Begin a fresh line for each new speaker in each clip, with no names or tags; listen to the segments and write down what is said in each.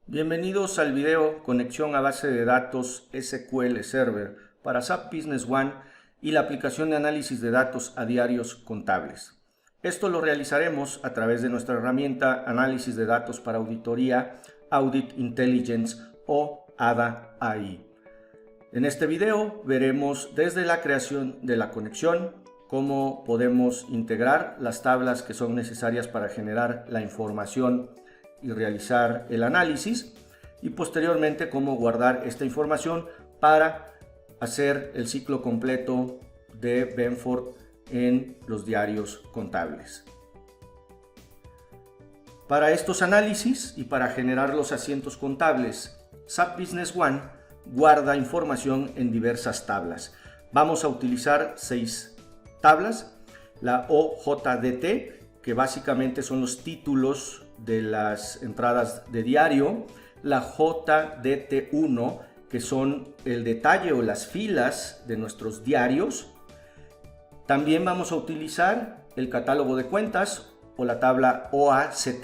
Bienvenidos al video Conexión a base de datos SQL Server para SAP Business One y la aplicación de análisis de datos a diarios contables. Esto lo realizaremos a través de nuestra herramienta Análisis de datos para auditoría Audit Intelligence o ADA-AI. En este video veremos desde la creación de la conexión cómo podemos integrar las tablas que son necesarias para generar la información y realizar el análisis, y posteriormente cómo guardar esta información para hacer el ciclo completo de Benford en los diarios contables. Para estos análisis y para generar los asientos contables, SAP Business One guarda información en diversas tablas. Vamos a utilizar 6 tablas: la OJDT, que básicamente son los títulos de las entradas de diario; la JDT1, que son el detalle o las filas de nuestros diarios. También vamos a utilizar el catálogo de cuentas o la tabla OACT,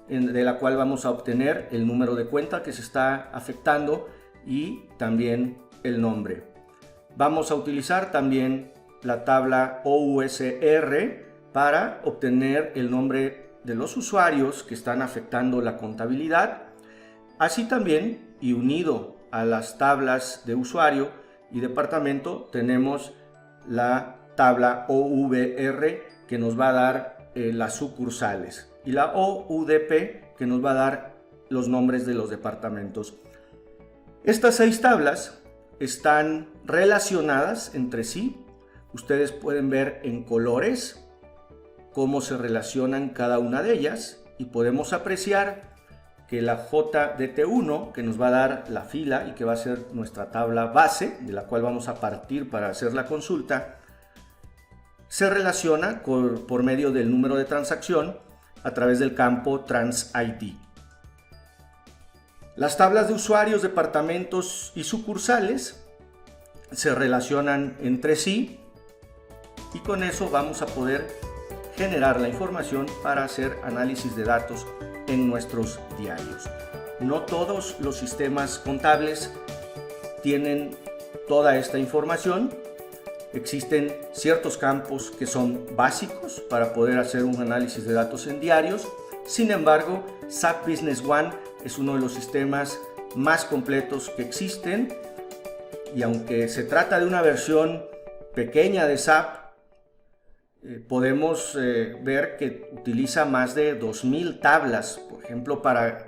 de la cual vamos a obtener el número de cuenta que se está afectando y también el nombre. Vamos a utilizar también la tabla OUSR para obtener el nombre de los usuarios que están afectando la contabilidad. Así también, y unido a las tablas de usuario y departamento, tenemos la tabla OVR, que nos va a dar las sucursales, y la OUDP, que nos va a dar los nombres de los departamentos. Estas 6 tablas están relacionadas entre sí. Ustedes pueden ver en colores cómo se relacionan cada una de ellas, y podemos apreciar que la JDT1, que nos va a dar la fila y que va a ser nuestra tabla base de la cual vamos a partir para hacer la consulta, se relaciona por medio del número de transacción a través del campo TransID. Las tablas de usuarios, departamentos y sucursales se relacionan entre sí, y con eso vamos a poder generar la información para hacer análisis de datos en nuestros diarios. No todos los sistemas contables tienen toda esta información. Existen ciertos campos que son básicos para poder hacer un análisis de datos en diarios. Sin embargo, SAP Business One es uno de los sistemas más completos que existen, y aunque se trata de una versión pequeña de SAP, podemos ver que utiliza más de 2000 tablas, por ejemplo, para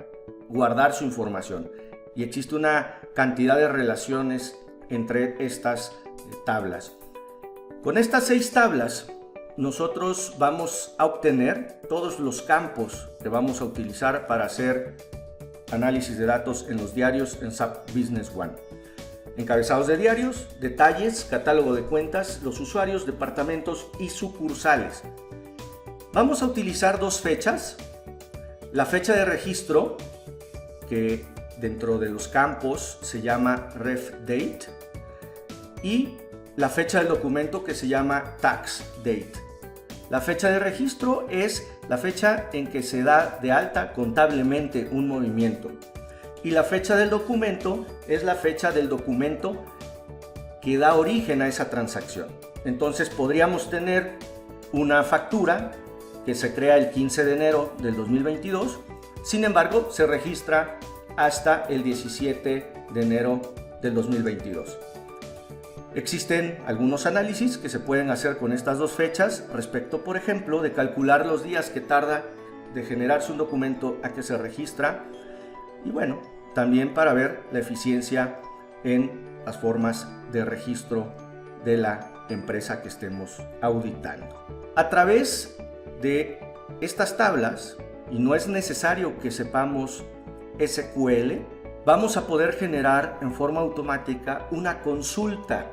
guardar su información, y existe una cantidad de relaciones entre estas tablas. Con estas 6 tablas nosotros vamos a obtener todos los campos que vamos a utilizar para hacer análisis de datos en los diarios en SAP Business One. Encabezados de diarios, detalles, catálogo de cuentas, los usuarios, departamentos y sucursales. Vamos a utilizar 2 fechas: la fecha de registro, que dentro de los campos se llama RefDate, y la fecha del documento, que se llama TaxDate. La fecha de registro es la fecha en que se da de alta contablemente un movimiento, y la fecha del documento es la fecha del documento que da origen a esa transacción. Entonces podríamos tener una factura que se crea el 15 de enero del 2022, sin embargo se registra hasta el 17 de enero del 2022. Existen algunos análisis que se pueden hacer con estas 2 fechas respecto, por ejemplo, de calcular los días que tarda de generarse un documento a que se registra, y bueno, también para ver la eficiencia en las formas de registro de la empresa que estemos auditando. A través de estas tablas, y no es necesario que sepamos SQL, vamos a poder generar en forma automática una consulta.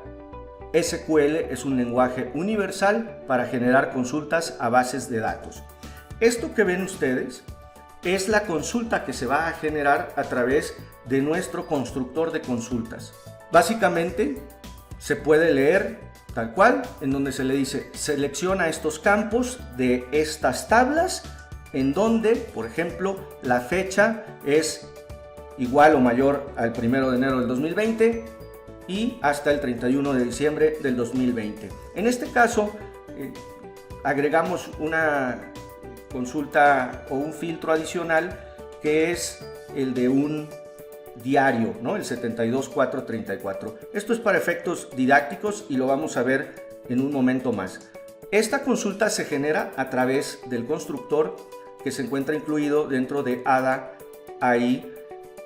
SQL es un lenguaje universal para generar consultas a bases de datos. Esto que ven ustedes es la consulta que se va a generar a través de nuestro constructor de consultas. Básicamente, se puede leer tal cual, en donde se le dice selecciona estos campos de estas tablas en donde, por ejemplo, la fecha es igual o mayor al 1 de enero del 2020 y hasta el 31 de diciembre del 2020. En este caso, agregamos una consulta o un filtro adicional que es el de un diario, ¿no? El 72434. Esto es para efectos didácticos y lo vamos a ver en un momento más. Esta consulta se genera a través del constructor que se encuentra incluido dentro de ADA AI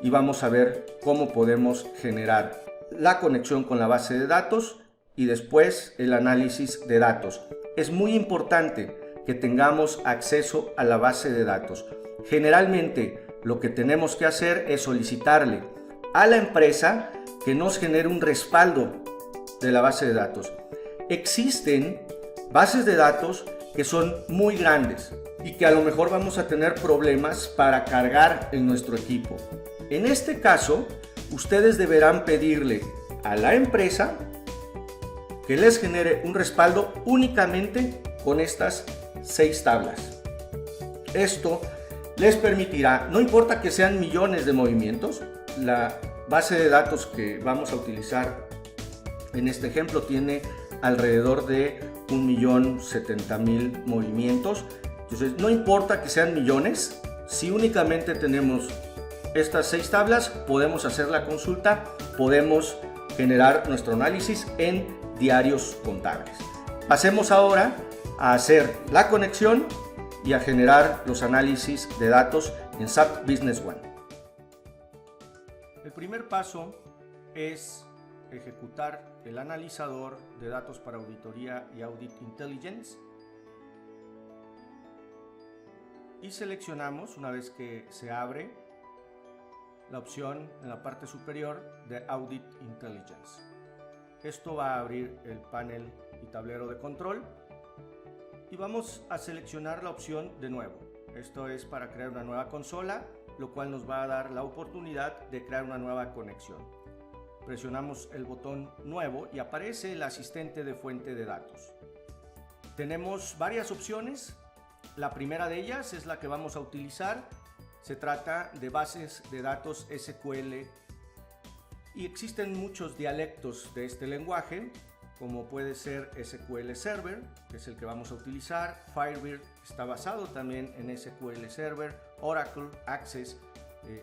y vamos a ver cómo podemos generar la conexión con la base de datos y después el análisis de datos. Es muy importante que tengamos acceso a la base de datos. Generalmente lo que tenemos que hacer es solicitarle a la empresa que nos genere un respaldo de la base de datos. Existen bases de datos que son muy grandes y que a lo mejor vamos a tener problemas para cargar en nuestro equipo. En este caso, ustedes deberán pedirle a la empresa que les genere un respaldo únicamente con estas 6 tablas. Esto les permitirá, no importa que sean millones de movimientos, la base de datos que vamos a utilizar en este ejemplo tiene alrededor de 1.070.000 movimientos. Entonces, no importa que sean millones, si únicamente tenemos estas 6 tablas, podemos hacer la consulta, podemos generar nuestro análisis en diarios contables. Pasemos ahora a hacer la conexión y a generar los análisis de datos en SAP Business One. El primer paso es ejecutar el analizador de datos para auditoría y Audit Intelligence y seleccionamos, una vez que se abre, la opción en la parte superior de Audit Intelligence. Esto va a abrir el panel y tablero de control y vamos a seleccionar la opción de nuevo. Esto es para crear una nueva consola, lo cual nos va a dar la oportunidad de crear una nueva conexión. Presionamos el botón nuevo y aparece el asistente de fuente de datos. Tenemos varias opciones. La primera de ellas es la que vamos a utilizar. Se trata de bases de datos SQL y existen muchos dialectos de este lenguaje, como puede ser SQL Server, que es el que vamos a utilizar. Firebird está basado también en SQL Server, Oracle, Access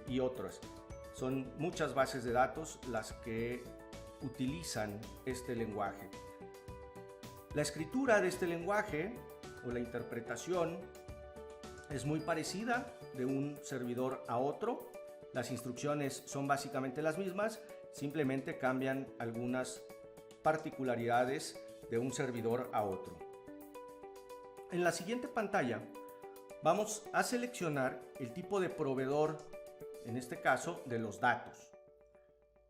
y otras. Son muchas bases de datos las que utilizan este lenguaje. La escritura de este lenguaje o la interpretación es muy parecida de un servidor a otro. Las instrucciones son básicamente las mismas, simplemente cambian algunas particularidades de un servidor a otro. En la siguiente pantalla vamos a seleccionar el tipo de proveedor, en este caso de los datos.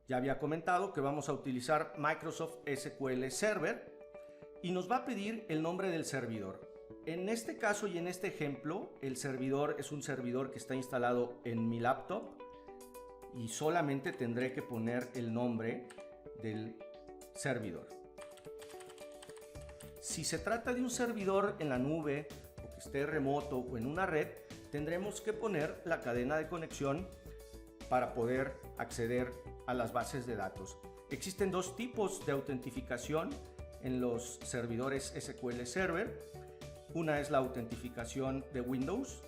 Ya había comentado que vamos a utilizar Microsoft SQL Server y nos va a pedir el nombre del servidor. En este caso y en este ejemplo, el servidor es un servidor que está instalado en mi laptop y solamente tendré que poner el nombre del servidor. Si se trata de un servidor en la nube o que esté remoto o en una red, tendremos que poner la cadena de conexión para poder acceder a las bases de datos. Existen 2 tipos de autentificación en los servidores SQL Server. Una es la autentificación de Windows,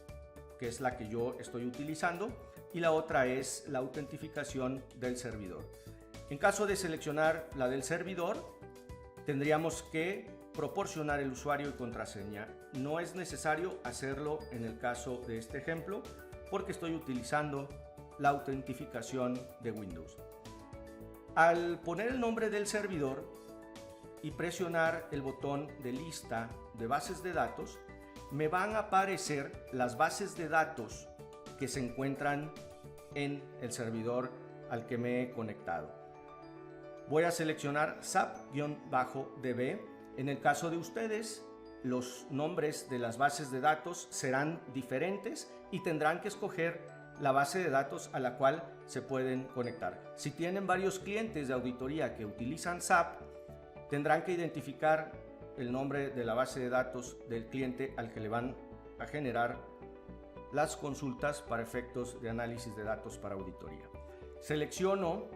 que es la que yo estoy utilizando, y la otra es la autentificación del servidor. En caso de seleccionar la del servidor, tendríamos que proporcionar el usuario y contraseña. No es necesario hacerlo en el caso de este ejemplo, porque estoy utilizando la autentificación de Windows. Al poner el nombre del servidor y presionar el botón de lista de bases de datos, me van a aparecer las bases de datos que se encuentran en el servidor al que me he conectado. Voy a seleccionar SAP-DB. En el caso de ustedes, los nombres de las bases de datos serán diferentes y tendrán que escoger la base de datos a la cual se pueden conectar. Si tienen varios clientes de auditoría que utilizan SAP, tendrán que identificar el nombre de la base de datos del cliente al que le van a generar las consultas para efectos de análisis de datos para auditoría. Selecciono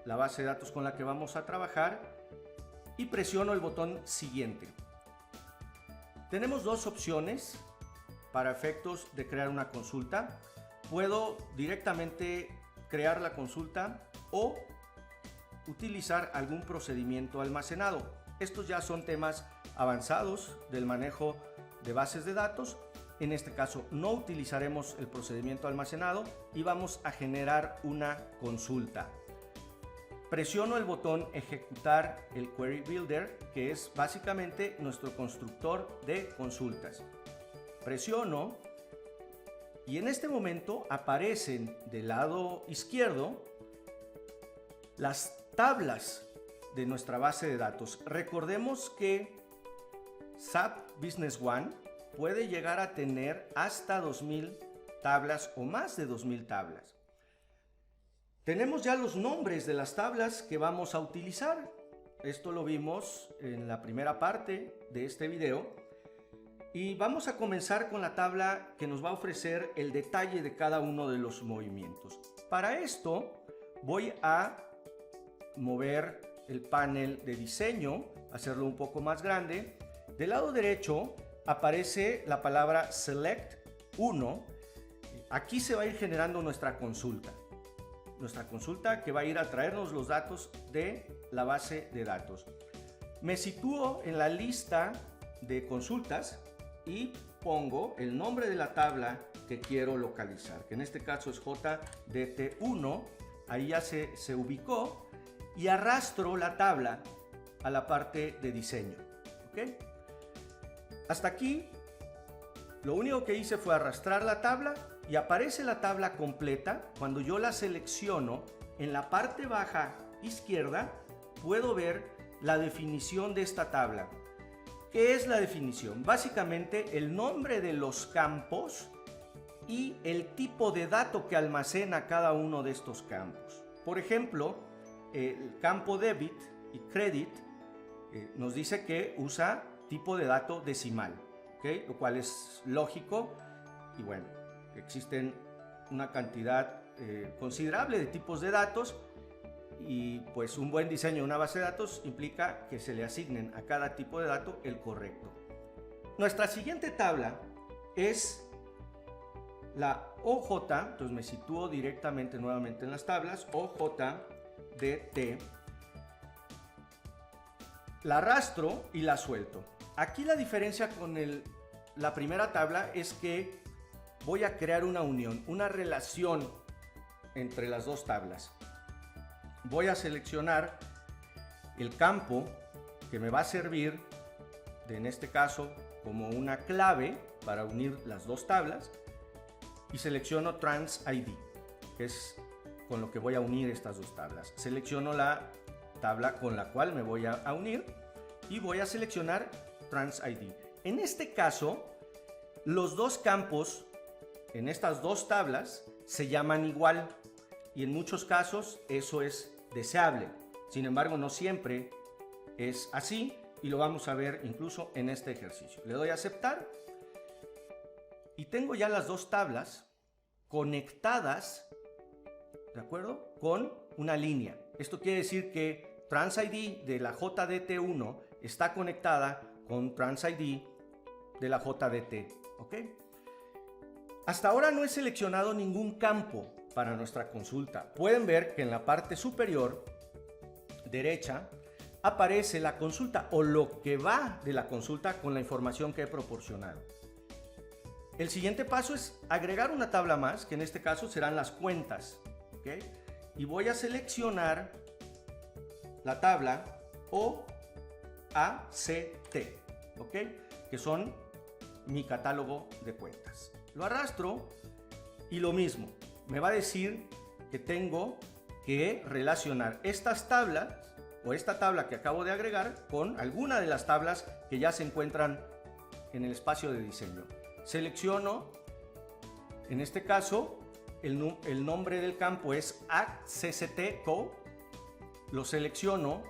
la base de datos con la que vamos a trabajar y presiono el botón siguiente. Tenemos dos opciones para efectos de crear una consulta. Puedo directamente crear la consulta o utilizar algún procedimiento almacenado. Estos ya son temas avanzados del manejo de bases de datos. En este caso no utilizaremos el procedimiento almacenado y vamos a generar una consulta. Presiono el botón ejecutar el Query Builder, que es básicamente nuestro constructor de consultas. Presiono y en este momento aparecen del lado izquierdo las tablas de nuestra base de datos. Recordemos que SAP Business One puede llegar a tener hasta 2000 tablas o más de 2000 tablas. Tenemos ya los nombres de las tablas que vamos a utilizar. Esto lo vimos en la primera parte de este video. Y vamos a comenzar con la tabla que nos va a ofrecer el detalle de cada uno de los movimientos. Para esto voy a mover el panel de diseño, hacerlo un poco más grande. Del lado derecho aparece la palabra Select 1. Aquí se va a ir generando nuestra consulta. Nuestra consulta que va a ir a traernos los datos de la base de datos. Me sitúo en la lista de consultas y pongo el nombre de la tabla que quiero localizar, que en este caso es JDT1. Ahí ya se ubicó y arrastro la tabla a la parte de diseño. ¿Okay? Hasta aquí lo único que hice fue arrastrar la tabla y aparece la tabla completa. Cuando yo la selecciono, en la parte baja izquierda puedo ver la definición de esta tabla. ¿Qué es la definición? Básicamente el nombre de los campos y el tipo de dato que almacena cada uno de estos campos. Por ejemplo, el campo debit y credit nos dice que usa tipo de dato decimal, ¿okay? Lo cual es lógico y bueno, existen una cantidad considerable de tipos de datos y pues un buen diseño de una base de datos implica que se le asignen a cada tipo de dato el correcto. Nuestra siguiente tabla es la OJ, entonces me sitúo directamente nuevamente en las tablas, OJDT. La arrastro y la suelto. Aquí la diferencia con la primera tabla es que voy a crear una unión, una relación entre las dos tablas. Voy a seleccionar el campo que me va a servir, en este caso, como una clave para unir las dos tablas y selecciono Trans ID, que es con lo que voy a unir estas dos tablas. Selecciono la tabla con la cual me voy a unir y voy a seleccionar Trans ID. En este caso, los dos campos en estas dos tablas se llaman igual y en muchos casos eso es deseable. Sin embargo, no siempre es así y lo vamos a ver incluso en este ejercicio. Le doy a aceptar y tengo ya las dos tablas conectadas, ¿de acuerdo?, con una línea. Esto quiere decir que TransID de la JDT1 está conectada con TransID de la JDT, ¿ok? Hasta ahora no he seleccionado ningún campo para nuestra consulta. Pueden ver que en la parte superior derecha aparece la consulta o lo que va de la consulta con la información que he proporcionado. El siguiente paso es agregar una tabla más, que en este caso serán las cuentas, ¿ok? Y voy a seleccionar la tabla OACT, ¿ok? Que son mi catálogo de cuentas. Lo arrastro y lo mismo, me va a decir que tengo que relacionar estas tablas o esta tabla que acabo de agregar con alguna de las tablas que ya se encuentran en el espacio de diseño. Selecciono, en este caso, el nombre del campo es ACCT Co. Lo selecciono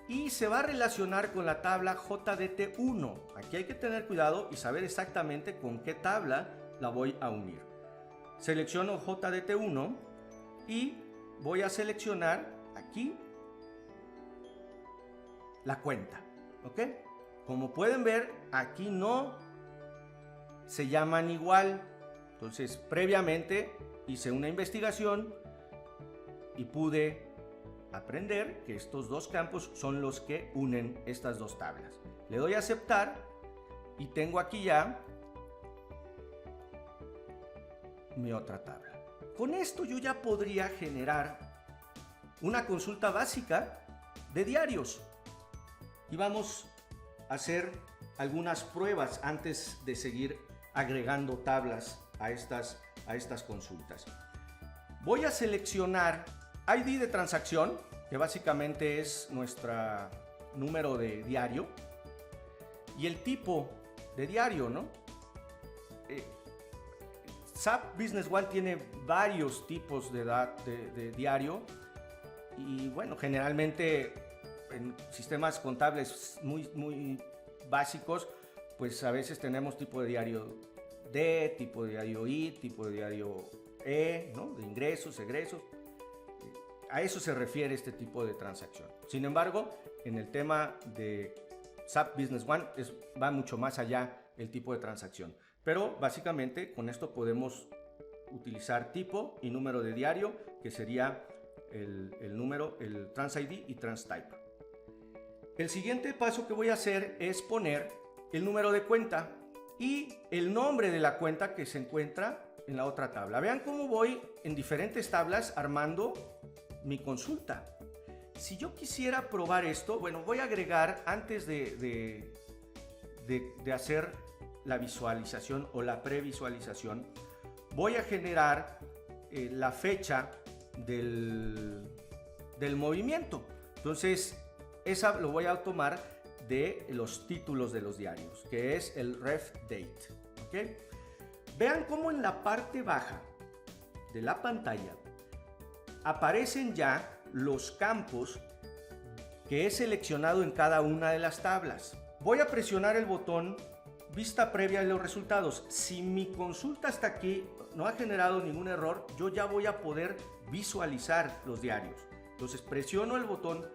y se va a relacionar con la tabla JDT1. Aquí hay que tener cuidado y saber exactamente con qué tabla la voy a unir. Selecciono JDT1 y voy a seleccionar aquí la cuenta, ¿ok? Como pueden ver, aquí no se llaman igual. Entonces, previamente hice una investigación y pude aprender que estos dos campos son los que unen estas dos tablas. Le doy a aceptar y tengo aquí ya mi otra tabla. Con esto yo ya podría generar una consulta básica de diarios. Y vamos a hacer algunas pruebas antes de seguir agregando tablas a estas consultas. Voy a seleccionar ID de transacción, que básicamente es nuestro número de diario, y el tipo de diario, ¿no? SAP Business One tiene varios tipos de diario y bueno, generalmente en sistemas contables muy básicos, pues a veces tenemos tipo de diario D, tipo de diario I, tipo de diario E, ¿no? De ingresos, egresos. A eso se refiere este tipo de transacción. Sin embargo, en el tema de SAP Business One va mucho más allá el tipo de transacción. Pero básicamente con esto podemos utilizar tipo y número de diario, que sería el número, el Trans ID y Trans Type. El siguiente paso que voy a hacer es poner el número de cuenta y el nombre de la cuenta que se encuentra en la otra tabla. Vean cómo voy en diferentes tablas armando mi consulta. Si yo quisiera probar esto, bueno, voy a agregar antes de hacer la visualización o la previsualización, voy a generar la fecha del movimiento. Entonces, esa lo voy a tomar de los títulos de los diarios, que es el ref date. ¿Okay? Vean cómo en la parte baja de la pantalla aparecen ya los campos que he seleccionado en cada una de las tablas. Voy a presionar el botón vista previa de los resultados. Si mi consulta hasta aquí no ha generado ningún error, yo ya voy a poder visualizar los diarios. Entonces presiono el botón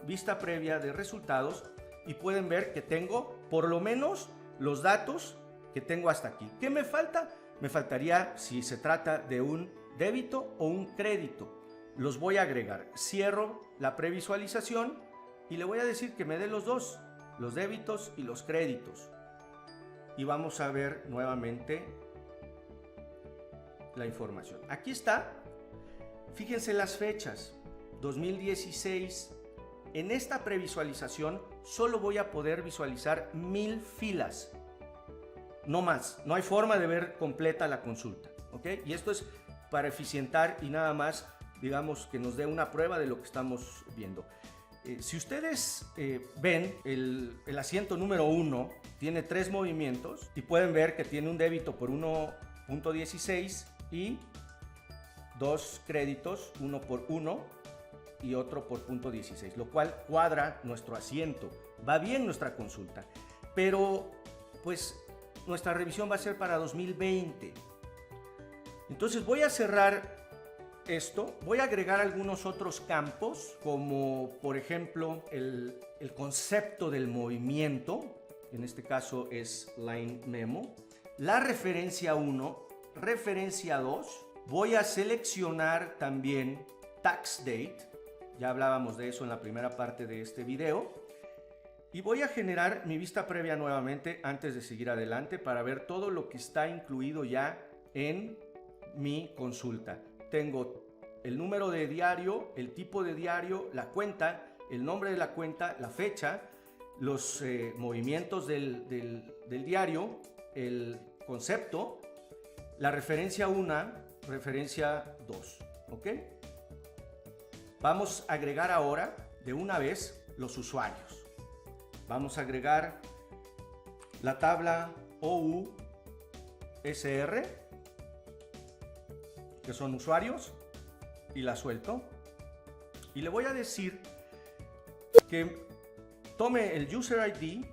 vista previa de resultados y pueden ver que tengo por lo menos los datos que tengo hasta aquí. ¿Qué me falta? Me faltaría si se trata de un débito o un crédito. Los voy a agregar. Cierro la previsualización y le voy a decir que me dé los dos, los débitos y los créditos. Y vamos a ver nuevamente la información. Aquí está. Fíjense las fechas. 2016. En esta previsualización solo voy a poder visualizar 1000 filas. No más. No hay forma de ver completa la consulta. ¿Ok? Y esto es para eficientar y nada más, digamos, que nos dé una prueba de lo que estamos viendo. Si ustedes ven el asiento número 1 tiene 3 movimientos y pueden ver que tiene un débito por 1.16 y 2 créditos, uno por 1 y otro por 0.16, lo cual cuadra nuestro asiento. Va bien nuestra consulta, pero pues nuestra revisión va a ser para 2020. Entonces voy a cerrar esto, voy a agregar algunos otros campos, como por ejemplo el concepto del movimiento, en este caso es Line Memo, la referencia 1, referencia 2, voy a seleccionar también Tax Date, ya hablábamos de eso en la primera parte de este video, y voy a generar mi vista previa nuevamente antes de seguir adelante para ver todo lo que está incluido ya en mi consulta. Tengo el número de diario, el tipo de diario, la cuenta, el nombre de la cuenta, la fecha, los movimientos del diario, el concepto, la referencia 1, referencia 2. ¿Ok? Vamos a agregar ahora de una vez los usuarios. Vamos a agregar la tabla OUSR, que son usuarios, y la suelto. Y le voy a decir que tome el User ID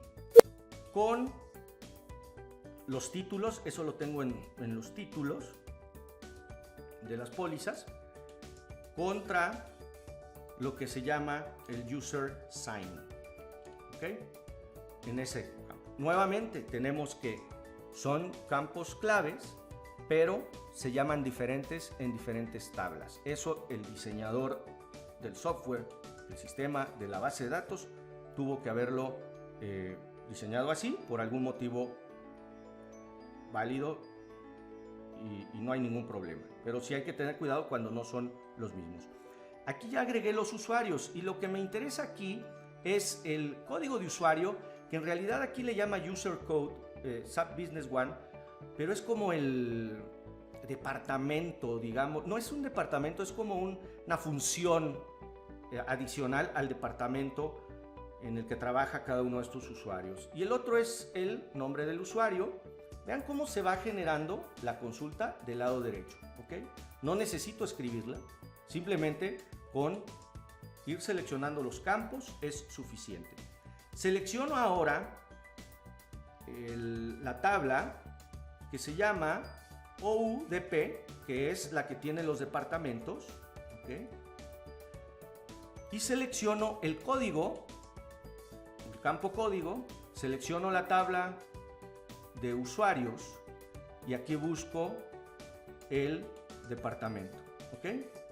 con los títulos, eso lo tengo en los títulos de las pólizas, contra lo que se llama el User Sign. ¿Ok? En ese campo. Nuevamente tenemos que son campos claves, pero se llaman diferentes en diferentes tablas. Eso el diseñador del software, del sistema, de la base de datos, tuvo que haberlo diseñado así por algún motivo válido y no hay ningún problema. Pero sí hay que tener cuidado cuando no son los mismos. Aquí ya agregué los usuarios y lo que me interesa aquí es el código de usuario, que en realidad aquí le llama User Code, SAP Business One, pero es como el departamento, digamos. No es un departamento, es como una función adicional al departamento en el que trabaja cada uno de estos usuarios. Y el otro es el nombre del usuario. Vean cómo se va generando la consulta del lado derecho, ¿ok? No necesito escribirla, simplemente con ir seleccionando los campos es suficiente. Selecciono ahora la tabla que se llama OUDP, que es la que tiene los departamentos, ¿ok? Y selecciono el código, el campo código, selecciono la tabla de usuarios y aquí busco el departamento, ¿ok?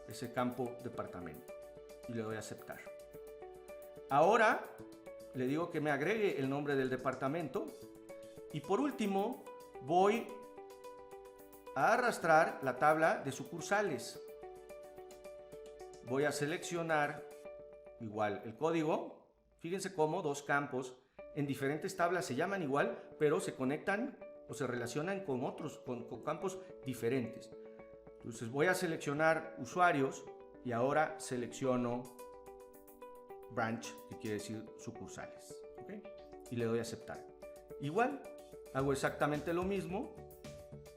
Ese campo departamento y le doy a aceptar. Ahora le digo que me agregue el nombre del departamento y por último voy a arrastrar la tabla de sucursales. Voy a seleccionar igual el código. Fíjense cómo dos campos en diferentes tablas se llaman igual, pero se conectan o se relacionan con otros, con campos diferentes. Entonces voy a seleccionar usuarios y ahora selecciono branch, que quiere decir sucursales, ¿okay? Y le doy a aceptar. Igual hago exactamente lo mismo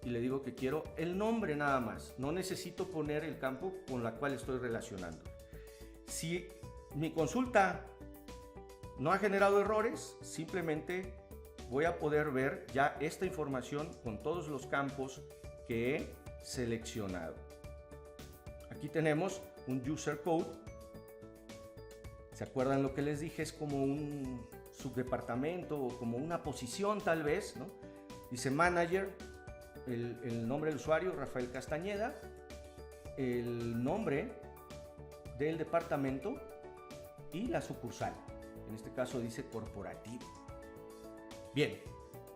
y le digo que quiero el nombre nada más. No necesito poner el campo con la cual estoy relacionando. Si mi consulta no ha generado errores, simplemente voy a poder ver ya esta información con todos los campos que he seleccionado. Aquí tenemos un user code. ¿Se acuerdan lo que les dije? Es como un subdepartamento o como una posición tal vez, ¿no? Dice manager, el nombre del usuario, Rafael Castañeda, el nombre del departamento y la sucursal. En este caso dice corporativo. Bien,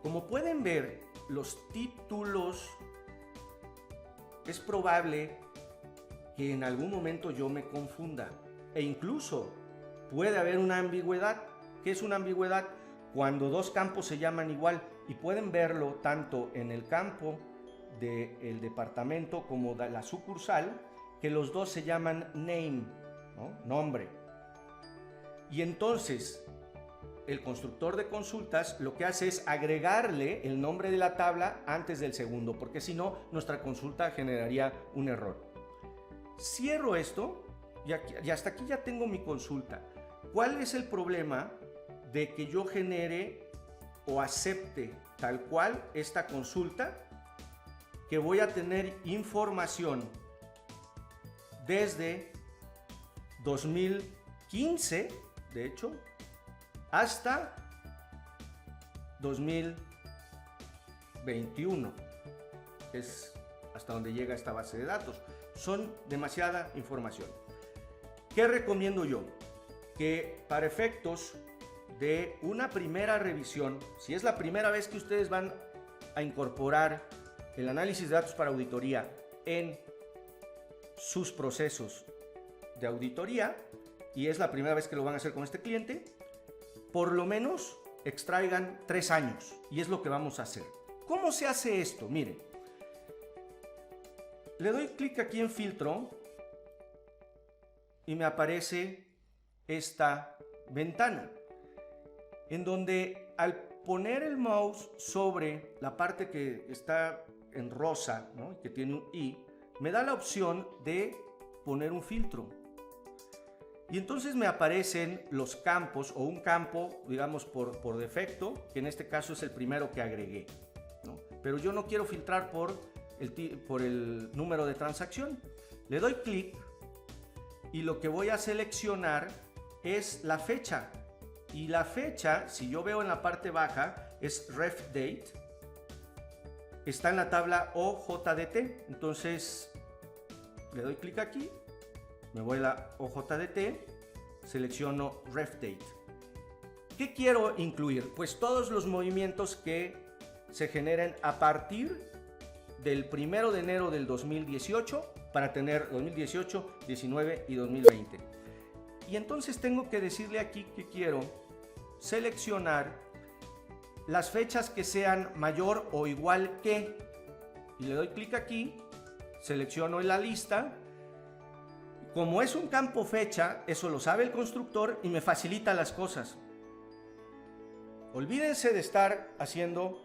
como pueden ver, los títulos es probable que en algún momento yo me confunda e incluso puede haber una ambigüedad. ¿Qué es una ambigüedad? Cuando dos campos se llaman igual y pueden verlo tanto en el campo del departamento como de la sucursal, que los dos se llaman name, ¿no? Nombre. Y entonces el constructor de consultas lo que hace es agregarle el nombre de la tabla antes del segundo, porque si no, nuestra consulta generaría un error. Cierro esto y hasta aquí ya tengo mi consulta. ¿Cuál es el problema de que yo genere o acepte tal cual esta consulta? Que voy a tener información desde 2015, de hecho, hasta 2021. Es hasta donde llega esta base de datos. Son demasiada información. ¿Qué recomiendo yo? Que para efectos de una primera revisión, si es la primera vez que ustedes van a incorporar el análisis de datos para auditoría en sus procesos de auditoría, y es la primera vez que lo van a hacer con este cliente, por lo menos extraigan 3 años, y es lo que vamos a hacer. ¿Cómo se hace esto? Miren, le doy clic aquí en filtro y me aparece esta ventana en donde al poner el mouse sobre la parte que está en rosa, ¿no?, que tiene un i, me da la opción de poner un filtro. Y entonces me aparecen los campos o un campo, digamos, por defecto, que en este caso es el primero que agregué, ¿no? Pero yo no quiero filtrar por el número de transacción. Le doy clic y lo que voy a seleccionar es la fecha. Y la fecha, si yo veo en la parte baja, es ref date. Está en la tabla OJDT. Entonces le doy clic aquí, me voy a la OJDT, selecciono ref date. ¿Qué quiero incluir? Pues todos los movimientos que se generen a partir del 1 de enero del 2018 para tener 2018, 19 y 2020. Y entonces tengo que decirle aquí que quiero seleccionar las fechas que sean mayor o igual que, y le doy clic aquí, selecciono en la lista. Como es un campo fecha, eso lo sabe el constructor y me facilita las cosas. Olvídense de estar haciendo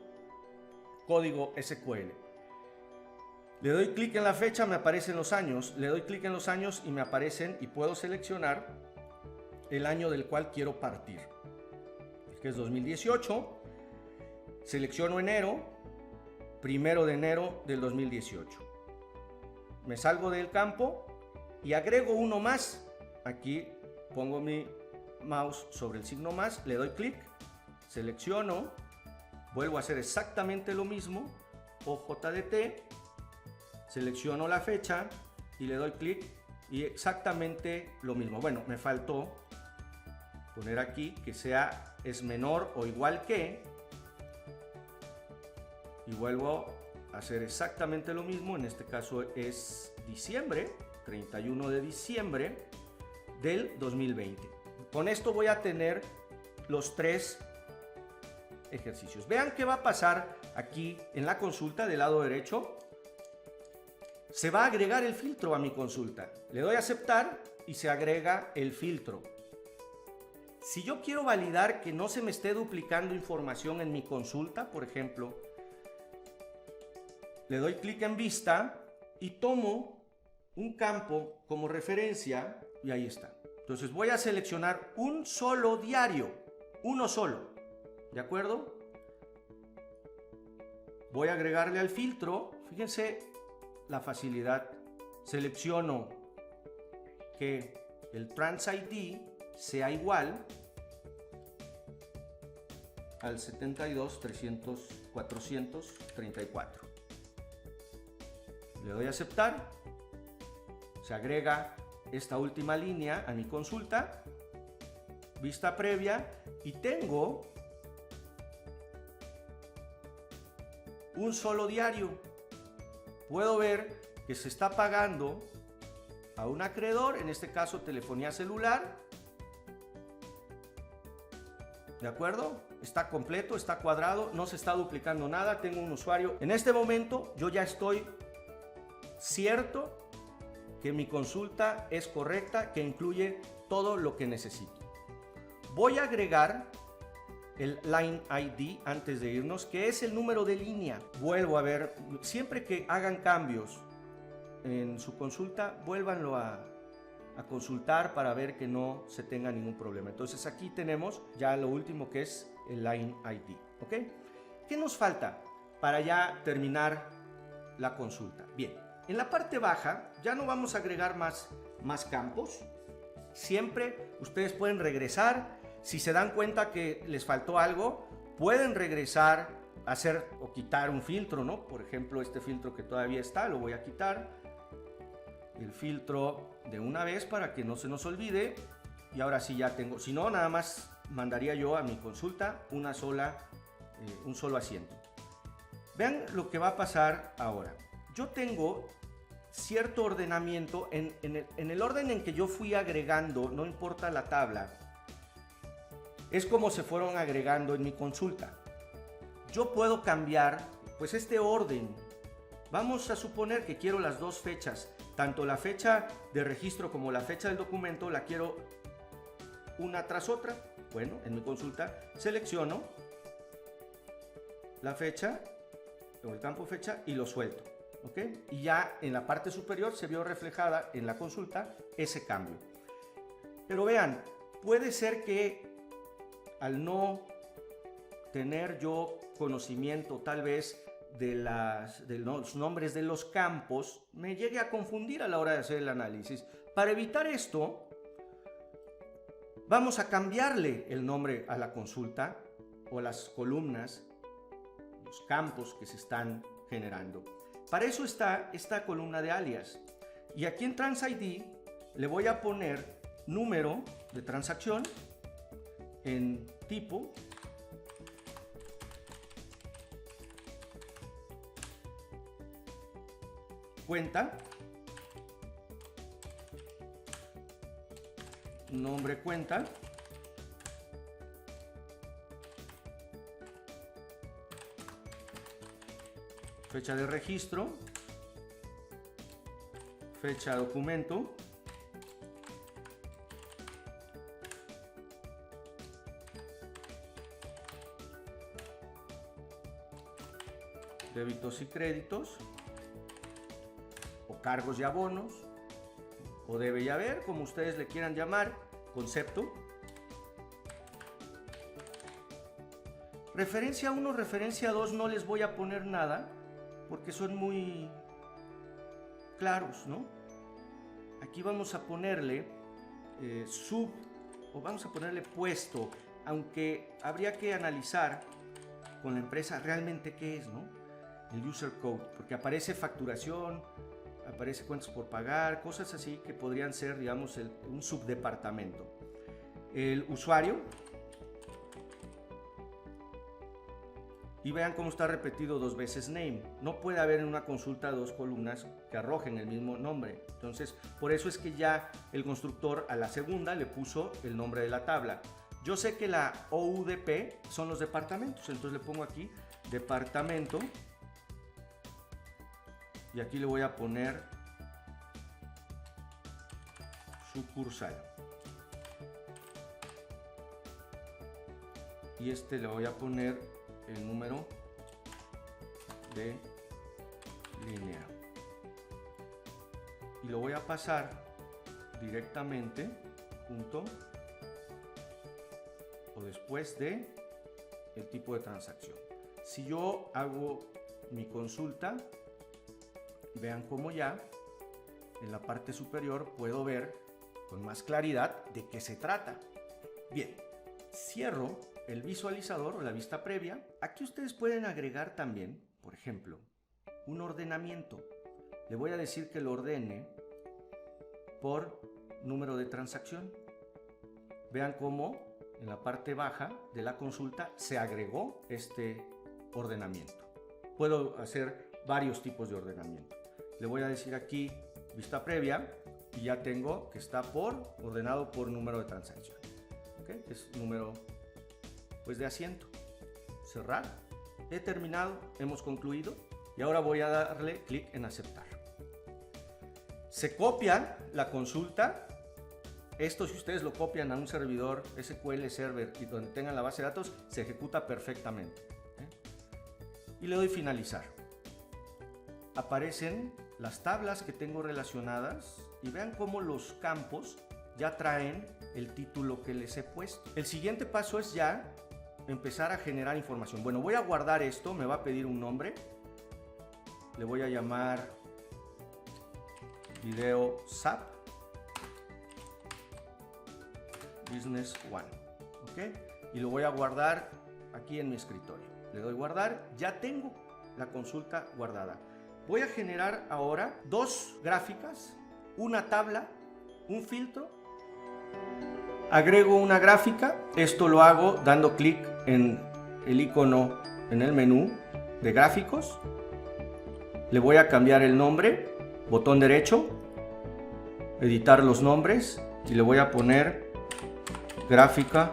código SQL. Le doy clic en la fecha, me aparecen los años, le doy clic en los años y me aparecen y puedo seleccionar el año del cual quiero partir, que es 2018, selecciono enero, 1 de enero del 2018. Me salgo del campo y agrego uno más. Aquí pongo mi mouse sobre el signo más, le doy clic, selecciono, vuelvo a hacer exactamente lo mismo, OJDT, selecciono la fecha y le doy clic y exactamente lo mismo. Bueno, me faltó poner aquí que es menor o igual que, y vuelvo a hacer exactamente lo mismo. En este caso es diciembre, 31 de diciembre del 2020. Con esto voy a tener los 3 ejercicios. Vean qué va a pasar aquí en la consulta del lado derecho. Se va a agregar el filtro a mi consulta. Le doy a aceptar y se agrega el filtro. Si yo quiero validar que no se me esté duplicando información en mi consulta, por ejemplo, le doy clic en vista y tomo un campo como referencia y ahí está. Entonces voy a seleccionar un solo diario, uno solo, ¿de acuerdo? Voy a agregarle al filtro, fíjense la facilidad. Selecciono que el Trans ID sea igual al 72.300.434. Le doy a aceptar. Se agrega esta última línea a mi consulta, vista previa, y tengo un solo diario. Puedo ver que se está pagando a un acreedor, en este caso telefonía celular. ¿De acuerdo? Está completo, está cuadrado, no se está duplicando nada, tengo un usuario. En este momento yo ya estoy cierto que mi consulta es correcta, que incluye todo lo que necesito. Voy a agregar el Line ID antes de irnos, que es el número de línea. Vuelvo a ver, siempre que hagan cambios en su consulta, vuélvanlo a consultar para ver que no se tenga ningún problema. Entonces aquí tenemos ya lo último, que es el Line ID. ¿Ok? ¿Qué nos falta para ya terminar la consulta? Bien, en la parte baja ya no vamos a agregar más campos. Siempre ustedes pueden regresar. Si se dan cuenta que les faltó algo, pueden regresar a hacer o quitar un filtro, ¿no? Por ejemplo, este filtro que todavía está, lo voy a quitar. El filtro de una vez para que no se nos olvide. Y ahora sí ya tengo, si no, nada más mandaría yo a mi consulta un solo asiento. Vean lo que va a pasar ahora. Yo tengo cierto ordenamiento en el orden en que yo fui agregando, no importa la tabla, es como se fueron agregando en mi consulta. Yo puedo cambiar pues este orden. Vamos a suponer que quiero las dos fechas, tanto la fecha de registro como la fecha del documento, la quiero una tras otra. Bueno, en mi consulta selecciono la fecha o el campo fecha y lo suelto. ¿Ok? Y ya en la parte superior se vio reflejada en la consulta ese cambio. Pero vean, puede ser que al no tener yo conocimiento tal vez de los nombres de los campos, me llegue a confundir a la hora de hacer el análisis. Para evitar esto, vamos a cambiarle el nombre a la consulta o a las columnas, los campos que se están generando. Para eso está esta columna de alias. Y aquí en TransID le voy a poner número de transacción en tipo, cuenta, nombre cuenta, fecha de registro, fecha de documento, débitos y créditos, o cargos y abonos, o debe y haber, como ustedes le quieran llamar, concepto. Referencia 1, referencia 2 no les voy a poner nada porque son muy claros, ¿no? Aquí vamos a ponerle o vamos a ponerle puesto, aunque habría que analizar con la empresa realmente qué es, ¿no? El user code, porque aparece facturación, aparece cuentas por pagar, cosas así que podrían ser, digamos, un subdepartamento. El usuario, y vean cómo está repetido 2 veces name. No puede haber en una consulta 2 columnas que arrojen el mismo nombre. Entonces, por eso es que ya el constructor a la segunda le puso el nombre de la tabla. Yo sé que la OUDP son los departamentos, entonces le pongo aquí departamento y aquí le voy a poner sucursal. Y le voy a poner el número de línea y lo voy a pasar directamente junto o después de el tipo de transacción. Si yo hago mi consulta, vean cómo ya en la parte superior puedo ver con más claridad de qué se trata. Bien, cierro el visualizador o la vista previa. Aquí ustedes pueden agregar también, por ejemplo, un ordenamiento. Le voy a decir que lo ordene por número de transacción. Vean cómo en la parte baja de la consulta se agregó este ordenamiento. Puedo hacer varios tipos de ordenamiento. Le voy a decir aquí vista previa y ya tengo que está ordenado por número de transacción. ¿Okay? Es número pues de asiento. Cerrar. He terminado, hemos concluido y ahora voy a darle clic en aceptar. Se copia la consulta. Esto, si ustedes lo copian a un servidor SQL Server y donde tengan la base de datos, se ejecuta perfectamente. Y le doy finalizar. Aparecen las tablas que tengo relacionadas y vean cómo los campos ya traen el título que les he puesto. El siguiente paso es ya empezar a generar información. Bueno, voy a guardar esto, me va a pedir un nombre. Le voy a llamar Video SAP Business One. ¿Ok? Y lo voy a guardar aquí en mi escritorio. Le doy guardar, ya tengo la consulta guardada. Voy a generar ahora 2 gráficas, una tabla, un filtro. Agrego una gráfica, esto lo hago dando clic en el icono en el menú de gráficos. Le voy a cambiar el nombre, botón derecho, editar los nombres y le voy a poner gráfica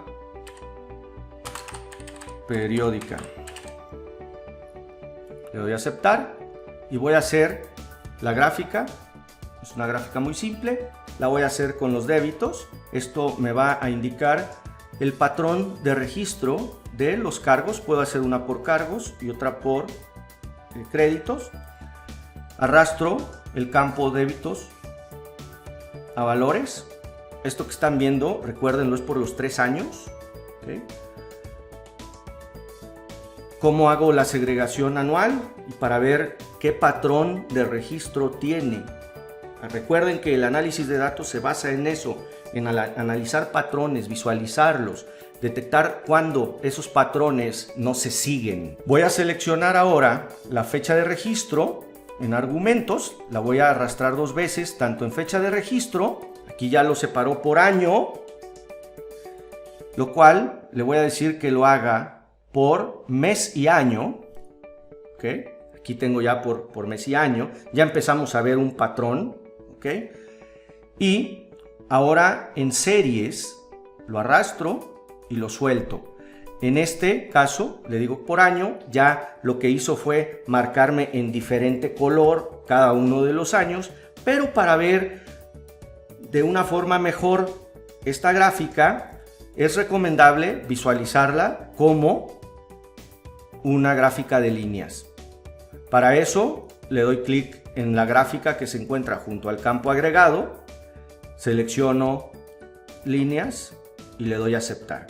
periódica. Le doy a aceptar y voy a hacer la gráfica. Es una gráfica muy simple. La voy a hacer con los débitos. Esto me va a indicar el patrón de registro de los cargos. Puedo hacer una por cargos y otra por créditos. Arrastro el campo débitos a valores Esto que están viendo, recuérdenlo, es por los 3 años. ¿Okay? ¿Cómo hago la segregación anual? Y para ver qué patrón de registro tiene. Recuerden que el análisis de datos se basa en eso, en analizar patrones, visualizarlos, detectar cuando esos patrones no se siguen. Voy a seleccionar ahora la fecha de registro en argumentos, la voy a arrastrar 2 veces, tanto en fecha de registro, aquí ya lo separó por año, lo cual le voy a decir que lo haga por mes y año. ¿Okay? Aquí tengo ya por mes y año, ya empezamos a ver un patrón. ¿Okay? Y ahora en series lo arrastro y lo suelto. En este caso le digo por año, ya lo que hizo fue marcarme en diferente color cada uno de los años, pero para ver de una forma mejor esta gráfica es recomendable visualizarla como una gráfica de líneas. Para eso le doy clic en la gráfica que se encuentra junto al campo agregado, selecciono líneas y le doy a aceptar.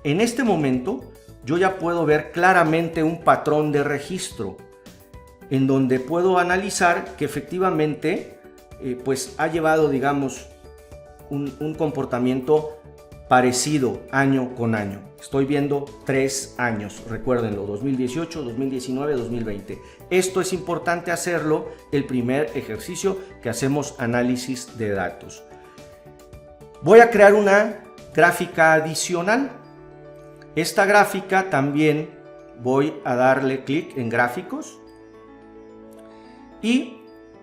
En este momento yo ya puedo ver claramente un patrón de registro en donde puedo analizar que efectivamente pues ha llevado, digamos, un comportamiento parecido año con año. Estoy viendo 3 años, recuérdenlo, 2018, 2019, 2020. Esto es importante hacerlo el primer ejercicio que hacemos análisis de datos. Voy a crear una gráfica adicional. Esta gráfica también voy a darle clic en gráficos y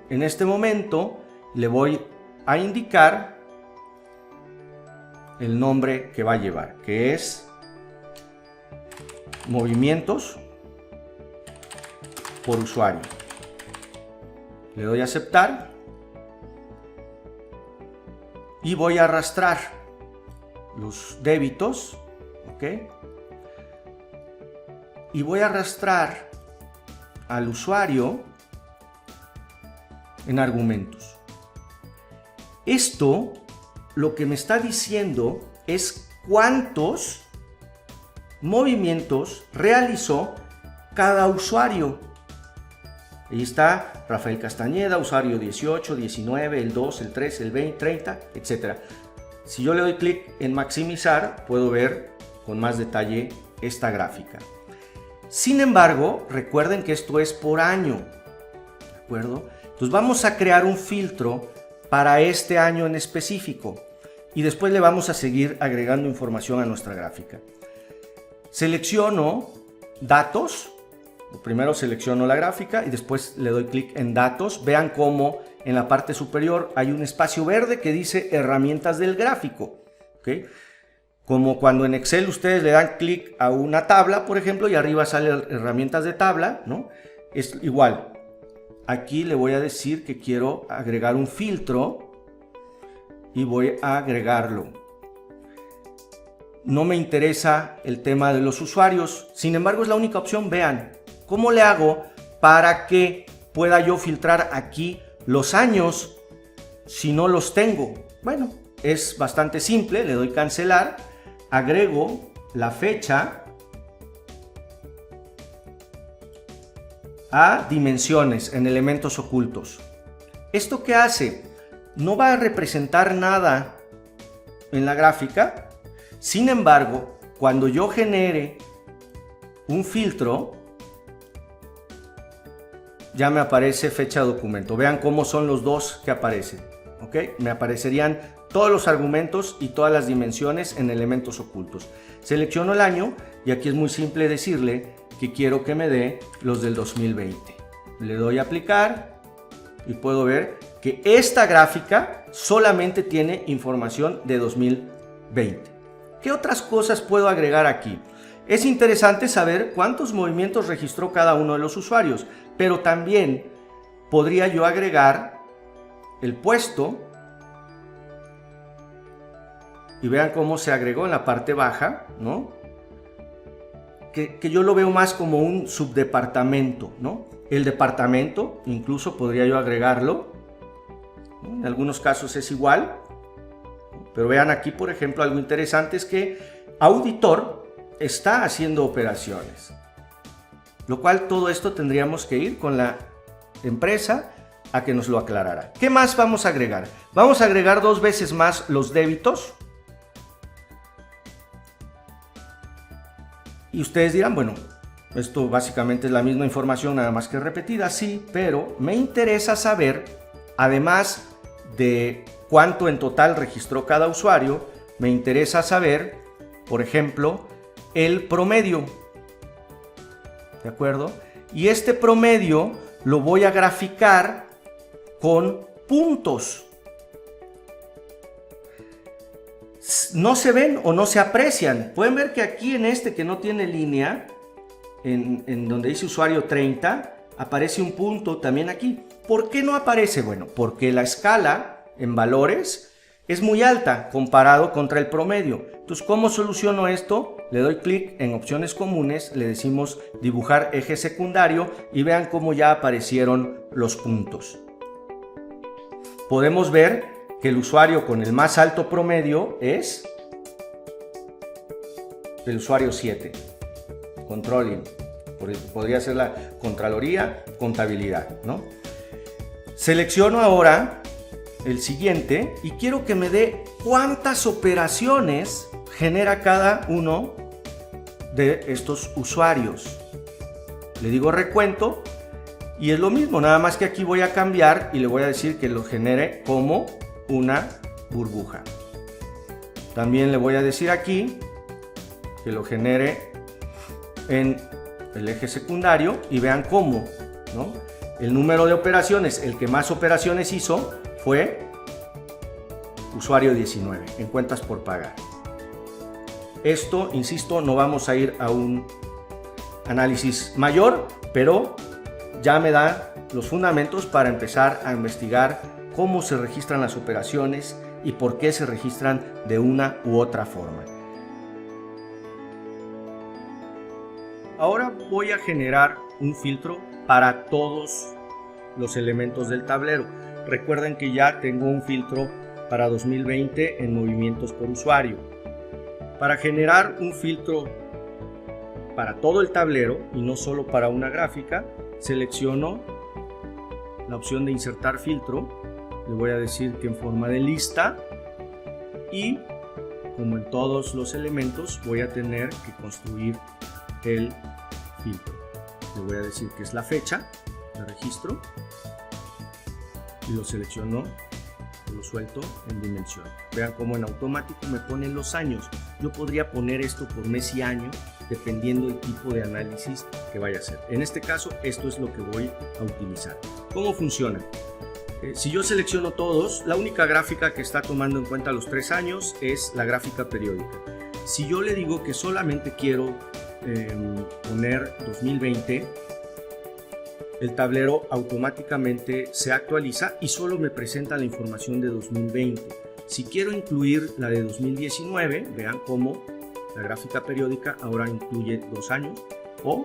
en este momento le voy a indicar el nombre que va a llevar, que es movimientos por usuario. Le doy a aceptar y voy a arrastrar los débitos, ¿ok? Y voy a arrastrar al usuario en argumentos. Esto lo que me está diciendo es cuántos movimientos realizó cada usuario. Ahí está Rafael Castañeda, usuario 18, 19, el 2, el 3, el 20, 30, etc. Si yo le doy clic en maximizar, puedo ver con más detalle esta gráfica. Sin embargo, recuerden que esto es por año, ¿de acuerdo? Entonces vamos a crear un filtro para este año en específico y después le vamos a seguir agregando información a nuestra gráfica. Selecciono datos, primero selecciono la gráfica y después le doy clic en datos. Vean cómo en la parte superior hay un espacio verde que dice herramientas del gráfico, ¿okay? Como cuando en Excel ustedes le dan clic a una tabla, por ejemplo, y arriba sale herramientas de tabla, ¿no? Es igual. Aquí le voy a decir que quiero agregar un filtro y voy a agregarlo. No me interesa el tema de los usuarios, sin embargo es la única opción. Vean, ¿cómo le hago para que pueda yo filtrar aquí los años si no los tengo? Bueno, es bastante simple, le doy cancelar, agrego la fecha a dimensiones en elementos ocultos. ¿Esto qué hace? No va a representar nada en la gráfica. Sin embargo, cuando yo genere un filtro, ya me aparece fecha de documento. Vean cómo son los dos que aparecen, ¿ok? Me aparecerían todos los argumentos y todas las dimensiones en elementos ocultos. Selecciono el año y aquí es muy simple decirle que quiero que me dé los del 2020. Le doy a aplicar y puedo ver que esta gráfica solamente tiene información de 2020. ¿Qué otras cosas puedo agregar aquí? Es interesante saber cuántos movimientos registró cada uno de los usuarios, pero también podría yo agregar el puesto y vean cómo se agregó en la parte baja, ¿no? Que yo lo veo más como un subdepartamento, ¿no? El departamento, incluso podría yo agregarlo, ¿no? En algunos casos es igual, Pero vean aquí, por ejemplo, algo interesante es que auditor está haciendo operaciones. Lo cual todo esto tendríamos que ir con la empresa a que nos lo aclarara. ¿Qué más vamos a agregar? Vamos a agregar 2 veces más los débitos. Y ustedes dirán, bueno, esto básicamente es la misma información, nada más que repetida, sí, pero me interesa saber, además de cuánto en total registró cada usuario, me interesa saber, por ejemplo, el promedio. ¿De acuerdo? Y este promedio lo voy a graficar con puntos. No se ven o no se aprecian. Pueden ver que aquí en este que no tiene línea, en donde dice usuario 30, aparece un punto también aquí. ¿Por qué no aparece? Bueno, porque la escala en valores es muy alta comparado contra el promedio. Entonces, ¿cómo soluciono esto? Le doy clic en opciones comunes, le decimos dibujar eje secundario y vean cómo ya aparecieron los puntos. Podemos ver que el usuario con el más alto promedio es el usuario 7. Controlling. Podría ser la Contraloría, Contabilidad, ¿no? Selecciono ahora el siguiente y quiero que me dé cuántas operaciones genera cada uno de estos usuarios. Le digo recuento y es lo mismo, nada más que aquí voy a cambiar y le voy a decir que lo genere como una burbuja. También le voy a decir aquí que lo genere en el eje secundario y vean cómo, ¿no? El número de operaciones, el que más operaciones hizo fue usuario 19 en cuentas por pagar. Esto, insisto, no vamos a ir a un análisis mayor, pero ya me da los fundamentos para empezar a investigar cómo se registran las operaciones y por qué se registran de una u otra forma. Ahora voy a generar un filtro para todos los elementos del tablero. Recuerden que ya tengo un filtro para 2020 en movimientos por usuario. Para generar un filtro para todo el tablero y no solo para una gráfica, selecciono la opción de insertar filtro. Le voy a decir que en forma de lista y como en todos los elementos voy a tener que construir el filtro. Le voy a decir que es la fecha de registro y lo selecciono, lo suelto en dimensión. Vean cómo en automático me ponen los años. Yo podría poner esto por mes y año dependiendo del tipo de análisis que vaya a hacer. En este caso, esto es lo que voy a utilizar. ¿Cómo funciona? Si yo selecciono todos, la única gráfica que está tomando en cuenta los 3 años es la gráfica periódica. Si yo le digo que solamente quiero poner 2020, el tablero automáticamente se actualiza y solo me presenta la información de 2020. Si quiero incluir la de 2019, vean cómo la gráfica periódica ahora incluye 2 años o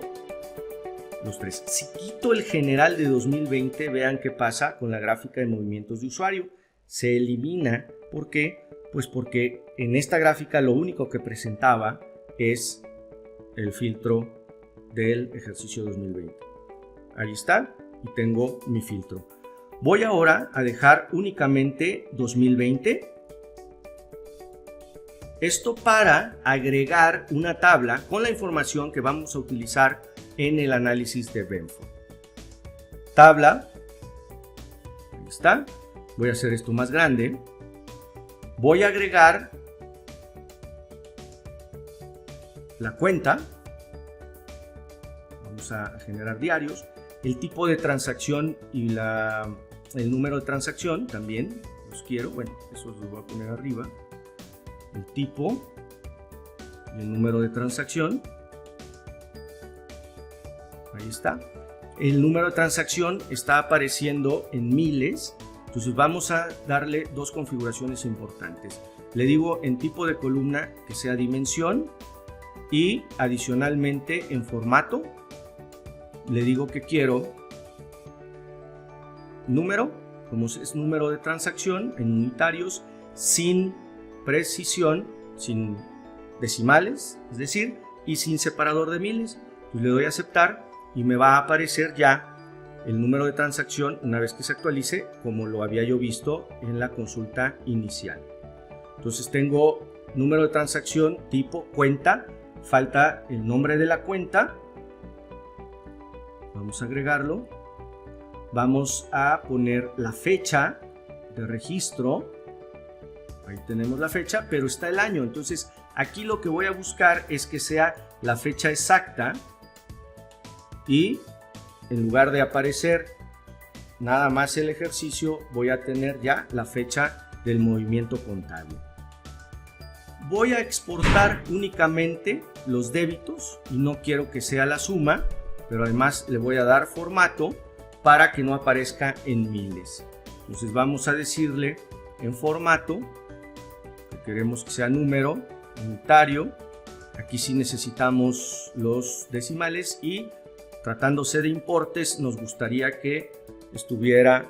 los 3. Si quito el general de 2020, vean qué pasa con la gráfica de movimientos de usuario. Se elimina. ¿Por qué? Pues porque en esta gráfica lo único que presentaba es el filtro del ejercicio 2020. Ahí está y tengo mi filtro. Voy ahora a dejar únicamente 2020. Esto para agregar una tabla con la información que vamos a utilizar en el análisis de Benford. Tabla. Ahí está. Voy a hacer esto más grande. Voy a agregar la cuenta. Vamos a generar diarios. El tipo de transacción y el número de transacción también los quiero. Bueno, eso los voy a poner arriba. El tipo y el número de transacción. Ahí está. El número de transacción está apareciendo en miles. Entonces vamos a darle 2 configuraciones importantes. Le digo en tipo de columna que sea dimensión y adicionalmente en formato. Le digo que quiero número, como es número de transacción en unitarios, sin precisión, sin decimales, es decir, y sin separador de miles. Pues le doy a aceptar y me va a aparecer ya el número de transacción una vez que se actualice, como lo había yo visto en la consulta inicial. Entonces tengo número de transacción tipo cuenta, falta el nombre de la cuenta, vamos a agregarlo, vamos a poner la fecha de registro, ahí tenemos la fecha, pero está el año. Entonces aquí lo que voy a buscar es que sea la fecha exacta y en lugar de aparecer nada más el ejercicio, voy a tener ya la fecha del movimiento contable. Voy a exportar únicamente los débitos y no quiero que sea la suma, pero además le voy a dar formato para que no aparezca en miles. Entonces vamos a decirle en formato que queremos que sea número unitario. Aquí sí necesitamos los decimales y tratándose de importes nos gustaría que estuviera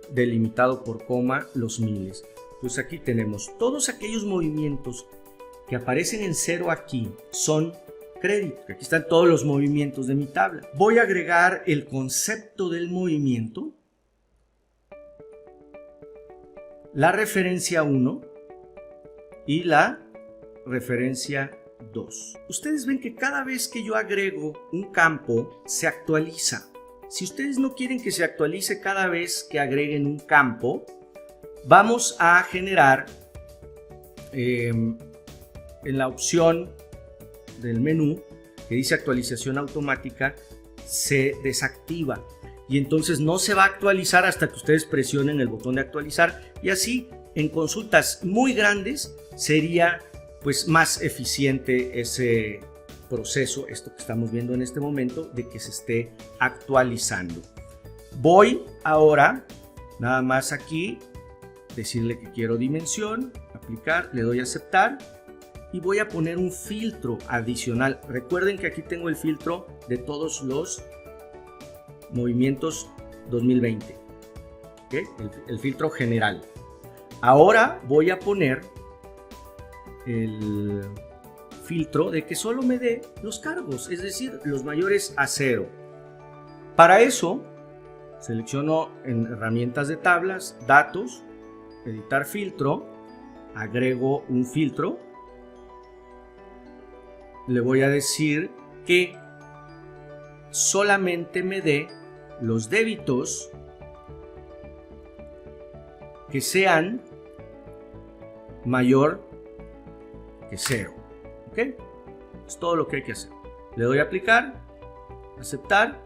delimitado por coma los miles. Entonces aquí tenemos todos aquellos movimientos que aparecen en cero aquí son crédito. Aquí están todos los movimientos de mi tabla. Voy a agregar el concepto del movimiento, la referencia 1 y la referencia 2. Ustedes ven que cada vez que yo agrego un campo se actualiza. Si ustedes no quieren que se actualice cada vez que agreguen un campo, vamos a generar en la opción del menú que dice actualización automática, se desactiva y entonces no se va a actualizar hasta que ustedes presionen el botón de actualizar, y así en consultas muy grandes sería pues más eficiente ese proceso, esto que estamos viendo en este momento, de que se esté actualizando. Voy ahora nada más aquí decirle que quiero dimensión, aplicar, le doy a aceptar y voy a poner un filtro adicional. Recuerden que aquí tengo el filtro de todos los movimientos 2020, ¿okay? El filtro general. Ahora voy a poner el filtro de que solo me dé los cargos, es decir, los mayores a 0. Para eso selecciono en herramientas de tablas, datos, editar filtro, agrego un filtro, le voy a decir que solamente me dé los débitos que sean mayor que 0. ¿Ok? Es todo lo que hay que hacer. Le doy a aplicar, aceptar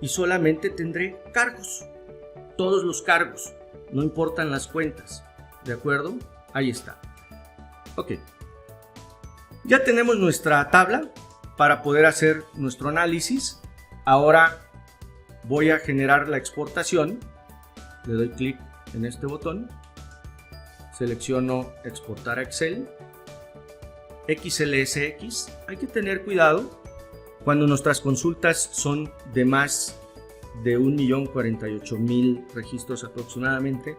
y solamente tendré cargos. Todos los cargos, no importan las cuentas. ¿De acuerdo? Ahí está. Ok. Ya tenemos nuestra tabla para poder hacer nuestro análisis. Ahora voy a generar la exportación. Le doy clic en este botón. Selecciono exportar a Excel. XLSX. Hay que tener cuidado cuando nuestras consultas son de más de 1.048.000 registros aproximadamente.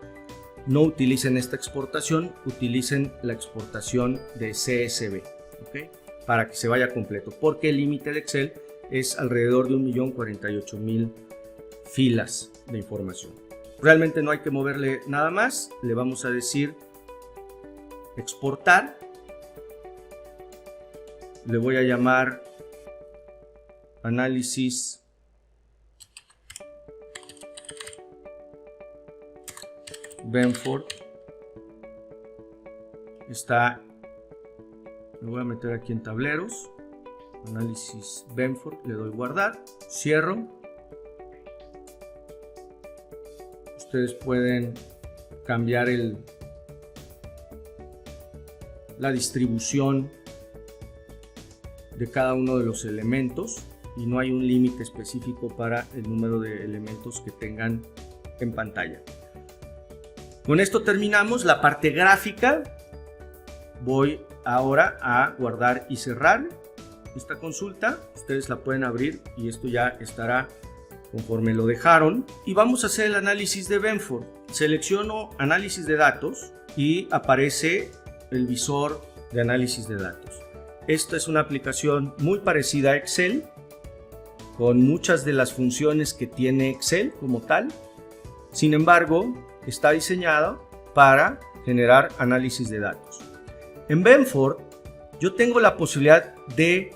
No utilicen esta exportación, utilicen la exportación de CSV, ¿okay? Para que se vaya completo, porque el límite de Excel es alrededor de 1.048.000 filas de información. Realmente no hay que moverle nada más. Le vamos a decir exportar. Le voy a llamar análisis Benford. Está, lo voy a meter aquí en tableros, análisis Benford, le doy guardar, cierro. Ustedes pueden cambiar la distribución de cada uno de los elementos y no hay un límite específico para el número de elementos que tengan en pantalla. Con esto terminamos la parte gráfica. Voy ahora a guardar y cerrar esta consulta. Ustedes la pueden abrir y esto ya estará conforme lo dejaron. Y vamos a hacer el análisis de Benford. Selecciono análisis de datos y aparece el visor de análisis de datos. Esta es una aplicación muy parecida a Excel, con muchas de las funciones que tiene Excel como tal. Sin embargo, está diseñada para generar análisis de datos. En Benford, yo tengo la posibilidad de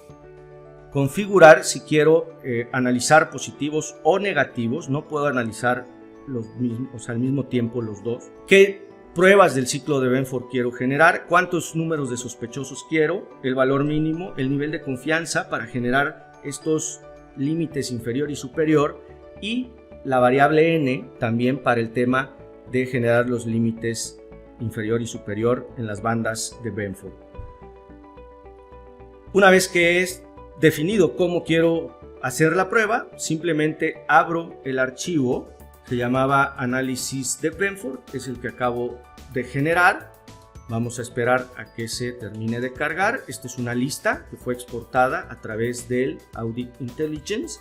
configurar si quiero analizar positivos o negativos. No puedo analizar los mismos, al mismo tiempo los dos. ¿Qué pruebas del ciclo de Benford quiero generar? ¿Cuántos números de sospechosos quiero? El valor mínimo, el nivel de confianza para generar estos límites inferior y superior, y la variable n también para el tema de generar los límites inferior y superior en las bandas de Benford. Una vez que es definido cómo quiero hacer la prueba, simplemente abro el archivo. Se llamaba análisis de Benford, es el que acabo de generar. Vamos a esperar a que se termine de cargar. Esta es una lista que fue exportada a través del Audit Intelligence.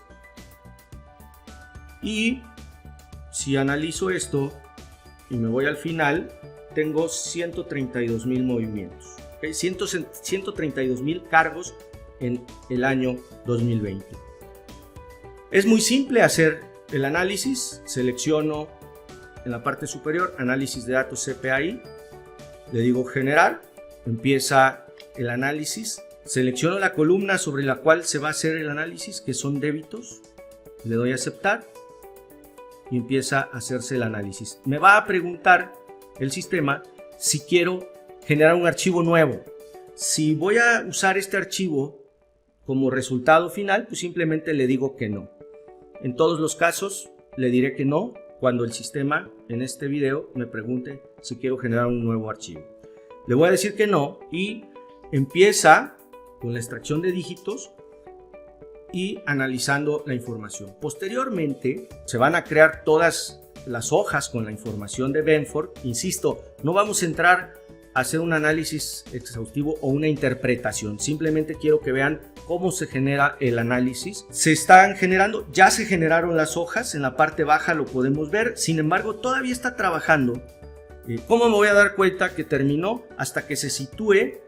Y si analizo esto y me voy al final, tengo 132,000 movimientos, ¿okay? 132,000 cargos en el año 2020. Es muy simple hacer el análisis. Selecciono en la parte superior análisis de datos CPAI, le digo generar, empieza el análisis, selecciono la columna sobre la cual se va a hacer el análisis, que son débitos, le doy a aceptar y empieza a hacerse el análisis. Me va a preguntar el sistema si quiero generar un archivo nuevo. Si voy a usar este archivo como resultado final, pues simplemente le digo que no. En todos los casos le diré que no cuando el sistema en este video me pregunte si quiero generar un nuevo archivo. Le voy a decir que no y empieza con la extracción de dígitos y analizando la información. Posteriormente se van a crear todas las hojas con la información de Benford. Insisto, no vamos a entrar a hacer un análisis exhaustivo o una interpretación. Simplemente quiero que vean cómo se genera el análisis. Se están generando, ya se generaron las hojas, en la parte baja lo podemos ver. Sin embargo, todavía está trabajando. ¿Cómo me voy a dar cuenta que terminó? Hasta que se sitúe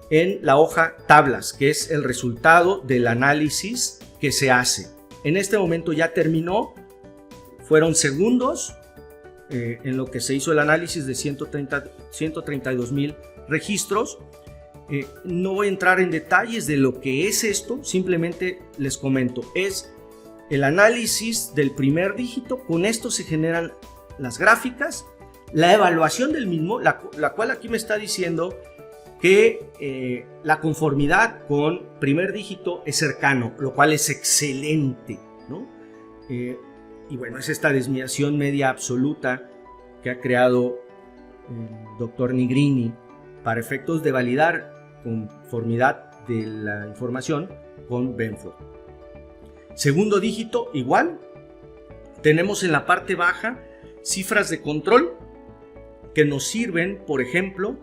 en la hoja tablas, que es el resultado del análisis que se hace. En este momento ya terminó. Fueron segundos en lo que se hizo el análisis de 132,000 registros. No voy a entrar en detalles de lo que es esto, simplemente les comento. Es el análisis del primer dígito. Con esto se generan las gráficas, la evaluación del mismo, la cual aquí me está diciendo que la conformidad con primer dígito es cercano, lo cual es excelente, ¿no? Y bueno, es esta desviación media absoluta que ha creado el doctor Nigrini para efectos de validar conformidad de la información con Benford. Segundo dígito igual. Tenemos en la parte baja cifras de control que nos sirven, por ejemplo,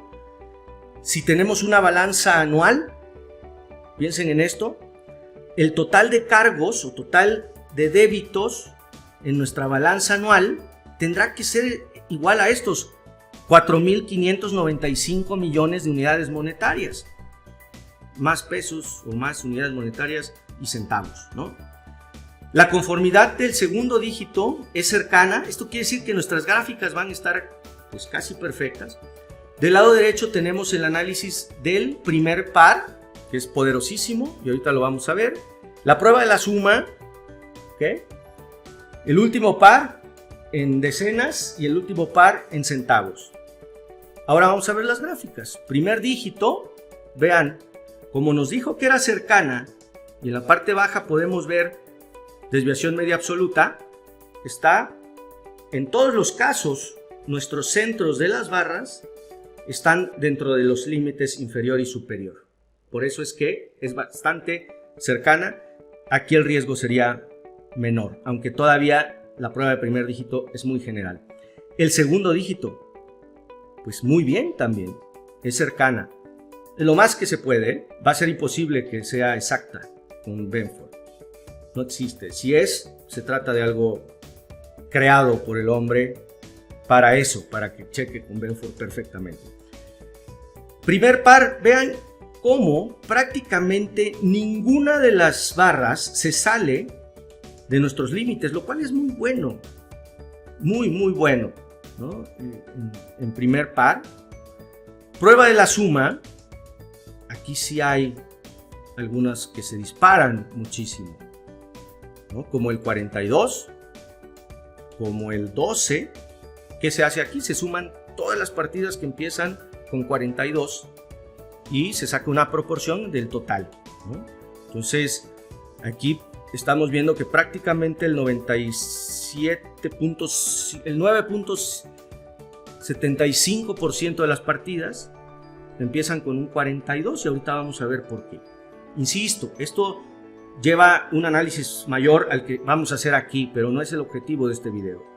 si tenemos una balanza anual. Piensen en esto: el total de cargos o total de débitos en nuestra balanza anual tendrá que ser igual a estos 4.595 millones de unidades monetarias, más pesos o más unidades monetarias y centavos, ¿no? La conformidad del segundo dígito es cercana. Esto quiere decir que nuestras gráficas van a estar pues casi perfectas. Del lado derecho tenemos el análisis del primer par, que es poderosísimo y ahorita lo vamos a ver. La prueba de la suma, ¿okay? El último par en decenas y el último par en centavos. Ahora vamos a ver las gráficas. Primer dígito, vean, como nos dijo que era cercana, y en la parte baja podemos ver desviación media absoluta, está en todos los casos, nuestros centros de las barras están dentro de los límites inferior y superior. Por eso es que es bastante cercana. Aquí el riesgo sería menor, aunque todavía la prueba de primer dígito es muy general. El segundo dígito, pues muy bien también, es cercana. Lo más que se puede, ¿eh? Va a ser imposible que sea exacta con Benford. No existe. Si es, se trata de algo creado por el hombre para eso, para que cheque con Benford perfectamente. Primer par, vean cómo prácticamente ninguna de las barras se sale de nuestros límites, lo cual es muy bueno, muy bueno, ¿no? En primer par. Prueba de la suma, aquí sí hay algunas que se disparan muchísimo, ¿no? Como el 42, como el 12. ¿Qué se hace aquí? Se suman todas las partidas que empiezan con 42 y se saca una proporción del total, ¿no? Entonces aquí estamos viendo que prácticamente el 9.75% de las partidas empiezan con un 42 y ahorita vamos a ver por qué. Insisto, esto lleva un análisis mayor al que vamos a hacer aquí, pero no es el objetivo de este video.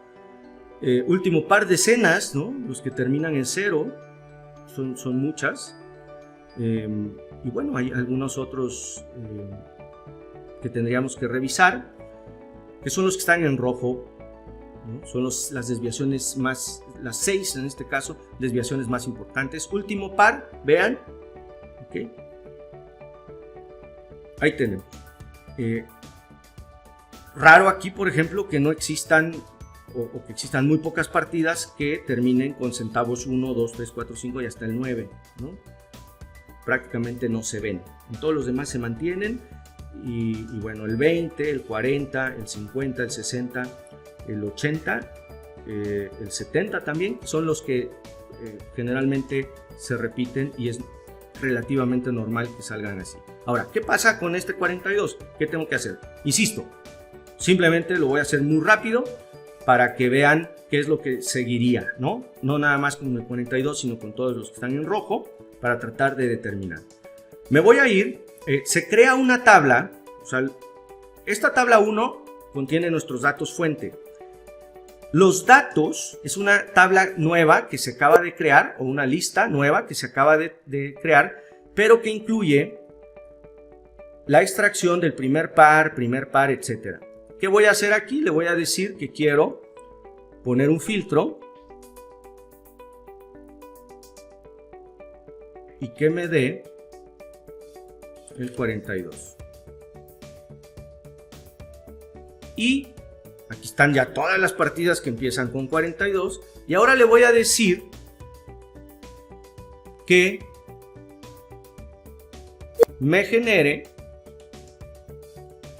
Último par, decenas, ¿no? Los que terminan en 0 son muchas. Y bueno, hay algunos otros que tendríamos que revisar, que son los que están en rojo, ¿no? Son las desviaciones más, las 6 en este caso, desviaciones más importantes. Último par, vean, ¿okay? Ahí tenemos. Raro aquí, por ejemplo, que no existan o que existan muy pocas partidas que terminen con centavos 1, 2, 3, 4, 5 y hasta el 9, ¿no? Prácticamente no se ven. En todos los demás se mantienen y bueno, el 20, el 40, el 50, el 60, el 80, el 70 también son los que generalmente se repiten y es relativamente normal que salgan así. Ahora, ¿qué pasa con este 42? ¿Qué tengo que hacer? Insisto, simplemente lo voy a hacer muy rápido para que vean qué es lo que seguiría, ¿no? No nada más con el 42, sino con todos los que están en rojo, para tratar de determinar. Me voy a ir, se crea una tabla, o sea, esta tabla 1 contiene nuestros datos fuente. Los datos es una tabla nueva que se acaba de crear, o una lista nueva que se acaba de crear, pero que incluye la extracción del primer par, etc. ¿Qué voy a hacer aquí? Le voy a decir que quiero poner un filtro y que me dé el 42. Y aquí están ya todas las partidas que empiezan con 42. Y ahora le voy a decir que me genere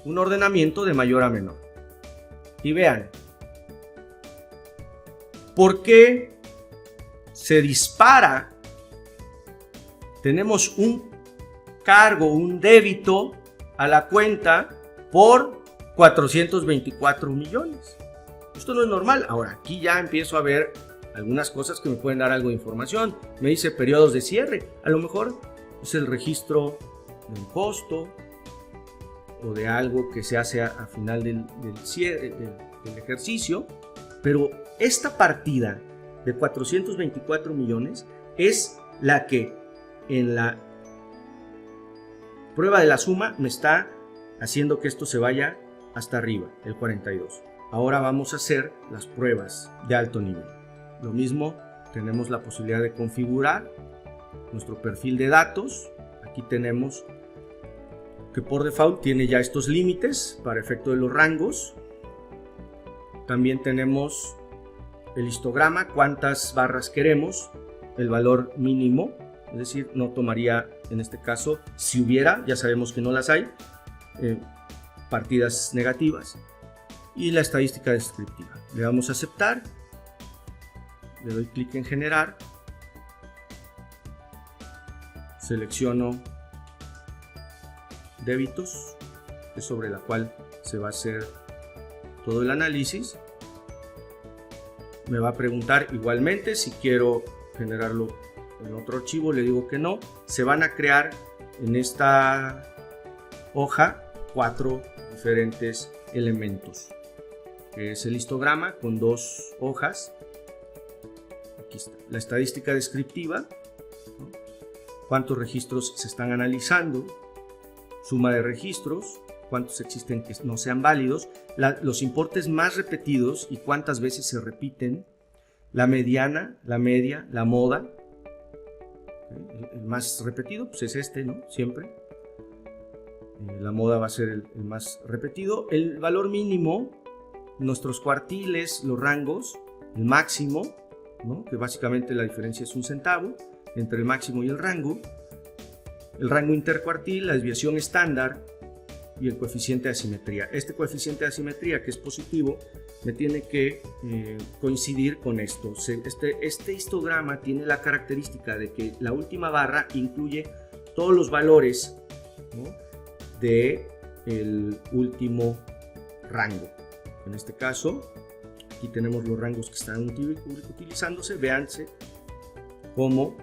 un ordenamiento de mayor a menor. Y vean, ¿por qué se dispara? Tenemos un cargo, un débito a la cuenta por 424 millones. Esto no es normal. Ahora, aquí ya empiezo a ver algunas cosas que me pueden dar algo de información. Me dice periodos de cierre. A lo mejor es el registro de un costo o de algo que se hace a final del cierre, del ejercicio. Pero esta partida de 424 millones es la que en la prueba de la suma me está haciendo que esto se vaya hasta arriba, el 42. Ahora vamos a hacer las pruebas de alto nivel. Lo mismo, tenemos la posibilidad de configurar nuestro perfil de datos. Aquí tenemos que por default tiene ya estos límites para efecto de los rangos. También tenemos el histograma, cuántas barras queremos, el valor mínimo, es decir, no tomaría en este caso, si hubiera, ya sabemos que no las hay, partidas negativas, y la estadística descriptiva. Le damos a aceptar, le doy clic en generar, selecciono débitos, que es sobre la cual se va a hacer todo el análisis. Me va a preguntar igualmente si quiero generarlo en otro archivo, le digo que no. Se van a crear en esta hoja 4 diferentes elementos, que es el histograma con 2 hojas. Aquí está la estadística descriptiva, ¿no? Cuántos registros se están analizando, suma de registros, cuántos existen que no sean válidos, los importes más repetidos y cuántas veces se repiten, la mediana, la media, la moda, El más repetido pues es este, ¿no? Siempre. La moda va a ser el más repetido. El valor mínimo, nuestros cuartiles, los rangos, el máximo, ¿no? Que básicamente la diferencia es 1 centavo entre el máximo y el rango intercuartil, la desviación estándar y el coeficiente de asimetría. Este coeficiente de asimetría, que es positivo, me tiene que coincidir con esto. Este histograma tiene la característica de que la última barra incluye todos los valores, ¿no? del último rango. En este caso, aquí tenemos los rangos que están utilizándose. Véanse cómo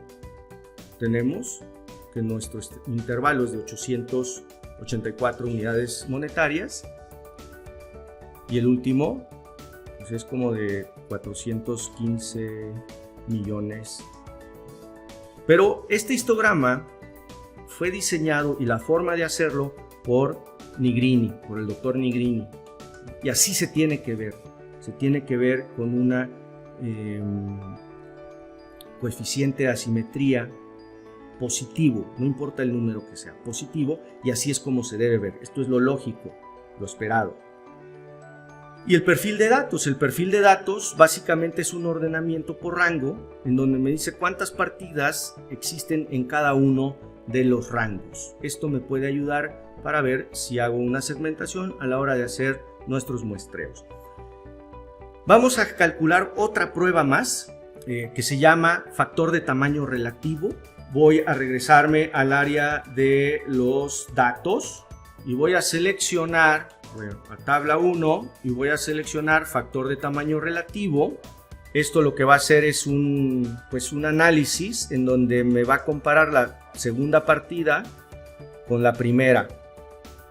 tenemos que nuestro intervalo es de 884 unidades monetarias y el último pues es como de 415 millones. Pero este histograma fue diseñado y la forma de hacerlo por Nigrini, por el doctor Nigrini, y así se tiene que ver. Se tiene que ver con una coeficiente de asimetría positivo, no importa el número que sea, positivo, y así es como se debe ver. Esto es lo lógico, lo esperado. Y el perfil de datos básicamente es un ordenamiento por rango, en donde me dice cuántas partidas existen en cada uno de los rangos. Esto me puede ayudar para ver si hago una segmentación a la hora de hacer nuestros muestreos. Vamos a calcular otra prueba más que se llama factor de tamaño relativo. Voy a regresarme al área de los datos y voy a seleccionar a tabla 1 y voy a seleccionar factor de tamaño relativo. Esto lo que va a hacer es un análisis en donde me va a comparar la segunda partida con la primera,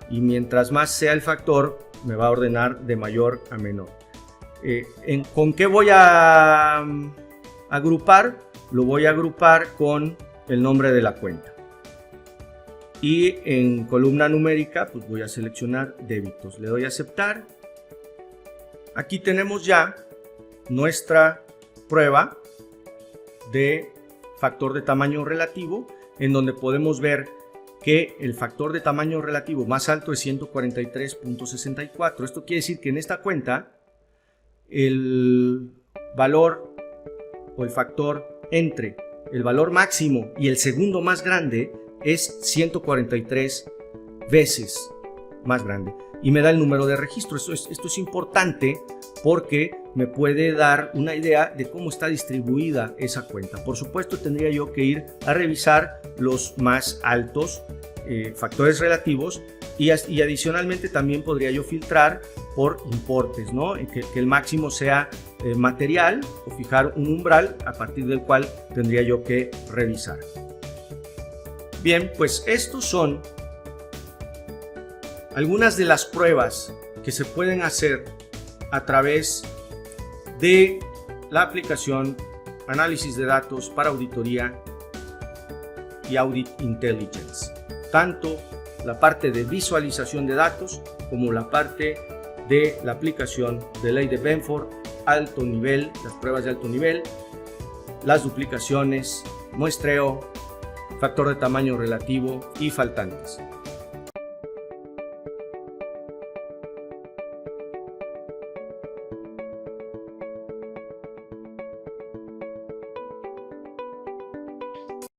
y mientras más sea el factor me va a ordenar de mayor a menor. ¿Con qué voy a agrupar? Lo voy a agrupar con el nombre de la cuenta. Y en columna numérica pues voy a seleccionar débitos. Le doy a aceptar. Aquí tenemos ya nuestra prueba de factor de tamaño relativo, en donde podemos ver que el factor de tamaño relativo más alto es 143.64. Esto quiere decir que en esta cuenta el valor o el factor entre el valor máximo y el segundo más grande es 143 veces más grande y me da el número de registro. Esto es importante porque me puede dar una idea de cómo está distribuida esa cuenta. Por supuesto, tendría yo que ir a revisar los más altos factores relativos y adicionalmente también podría yo filtrar por importes, ¿no? Que el máximo sea material o fijar un umbral a partir del cual tendría yo que revisar. Bien, pues estos son algunas de las pruebas que se pueden hacer a través de la aplicación Análisis de Datos para Auditoría y Audit Intelligence. Tanto la parte de visualización de datos como la parte de la aplicación de ley de Benford, alto nivel, las pruebas de alto nivel, las duplicaciones, muestreo, factor de tamaño relativo y faltantes.